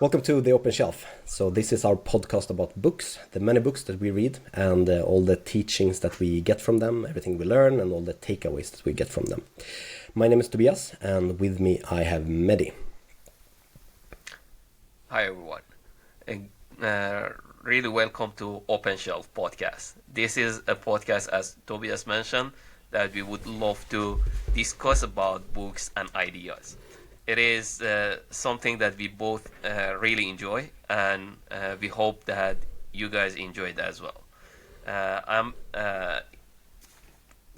Welcome to The Open Shelf. So this is our podcast about books, the many books that we read and all the teachings that we get from them, everything we learn and all the takeaways that we get from them. My name is Tobias and with me I have Mehdi. Hi everyone, and really welcome to Open Shelf podcast. This is a podcast, as Tobias mentioned, that we would love to discuss about books and ideas. It is something that we both really enjoy, and we hope that you guys enjoy it as well. I'm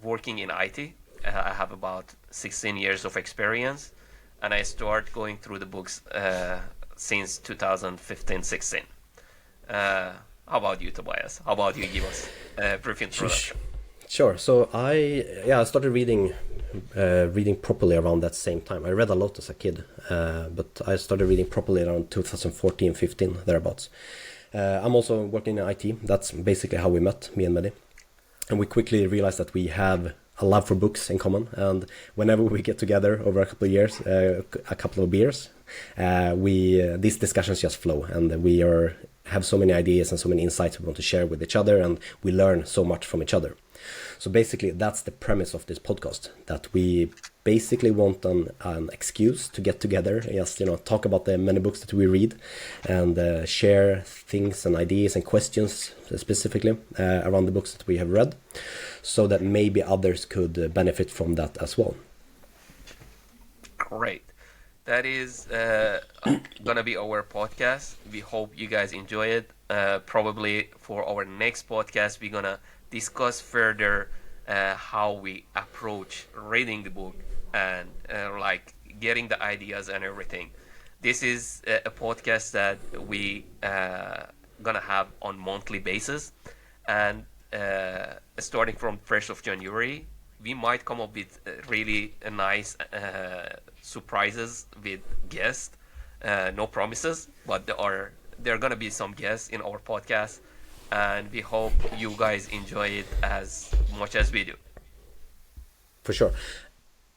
working in IT. I have about 16 years of experience, and I start going through the books since 2015-16. How about you, Tobias? How about you give us a brief introduction? Sure. So I started reading properly around that same time. I read a lot as a kid, but I started reading properly around 2014-15 thereabouts. I'm also working in IT. That's basically how we met, me and Mehdi. And we quickly realized that we have a love for books in common. And whenever we get together over a couple of years, a couple of beers, these discussions just flow, and have so many ideas and so many insights we want to share with each other, and we learn so much from each other. So basically, that's the premise of this podcast, that we basically want an excuse to get together, just talk about the many books that we read, and share things and ideas and questions specifically around the books that we have read, so that maybe others could benefit from that as well. Great. That is gonna be our podcast. We hope you guys enjoy it. Probably for our next podcast, we're gonna discuss further how we approach reading the book and getting the ideas and everything. This is a podcast that we gonna have on monthly basis, and starting from 1st of January, we might come up with really nice surprises with guests. No promises, but there are gonna be some guests in our podcast, and we hope you guys enjoy it as much as we do. For sure.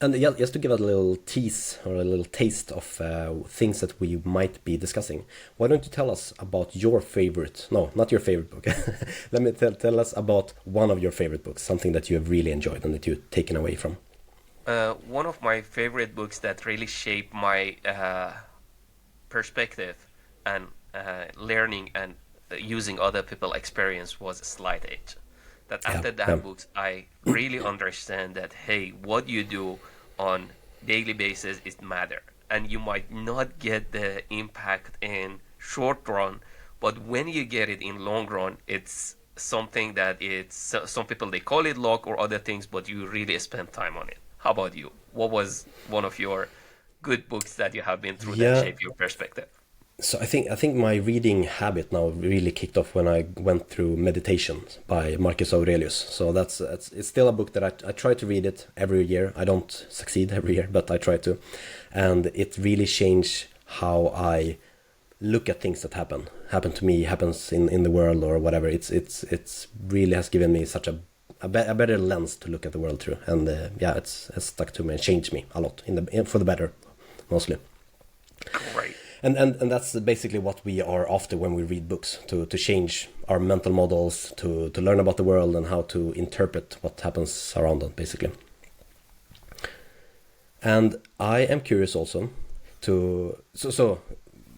And yeah, just to give a little tease or a little taste of things that we might be discussing, why don't you tell us about your favorite, no, not your favorite book. Let me tell us about one of your favorite books, something that you have really enjoyed and that you've taken away from. One of my favorite books that really shaped my perspective and learning and using other people's experience was Slight Edge. That after that books, I really understand that, hey, what you do on daily basis is matter, and you might not get the impact in short run, but when you get it in long run, it's something that it's some people, they call it luck or other things, but you really spend time on it. How about you? What was one of your good books that you have been through that shape your perspective? So I think my reading habit now really kicked off when I went through Meditations by Marcus Aurelius. So it's still a book that I try to read it every year. I don't succeed every year, but I try to. And it really changed how I look at things that happen to me, happens in the world or whatever. It's really has given me such a better lens to look at the world through. And it's stuck to me and changed me a lot for the better, mostly. Great. And that's basically what we are after when we read books, to change our mental models, to learn about the world and how to interpret what happens around us, basically. And I am curious also so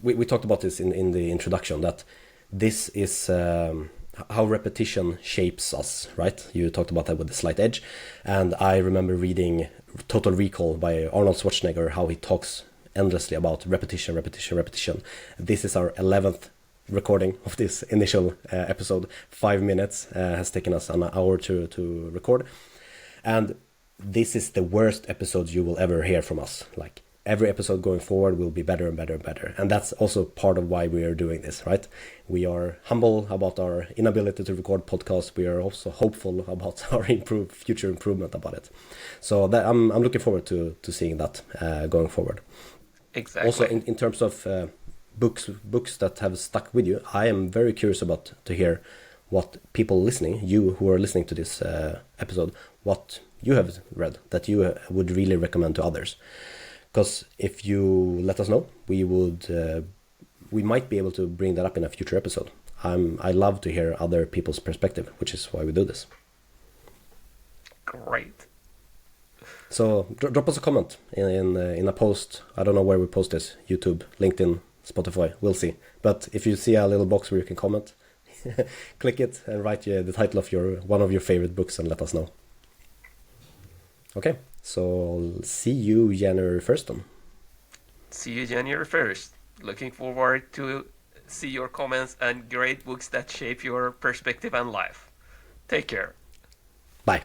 we talked about this in the introduction, that this is how repetition shapes us, right? You talked about that with the Slight Edge, and I remember reading Total Recall by Arnold Schwarzenegger, how he talks endlessly about repetition. This is our 11th recording of this initial episode. 5 minutes has taken us an hour to record, and this is the worst episode you will ever hear from us. Like, every episode going forward will be better and better and better, and that's also part of why we are doing this, right? We are humble about our inability to record podcasts. We are also hopeful about our future improvement about it. So I'm looking forward to seeing that going forward. Exactly. Also, in terms of books that have stuck with you, I am very curious to hear what people listening, you who are listening to this episode, what you have read that you would really recommend to others. Because if you let us know, we would we might be able to bring that up in a future episode. I love to hear other people's perspective, which is why we do this. Great. So drop us a comment in a post. I don't know where we post this. YouTube, LinkedIn, Spotify. We'll see. But if you see a little box where you can comment, click it and write the title of one of your favorite books and let us know. Okay, so see you January 1st then. See you January 1st. Looking forward to see your comments and great books that shape your perspective and life. Take care.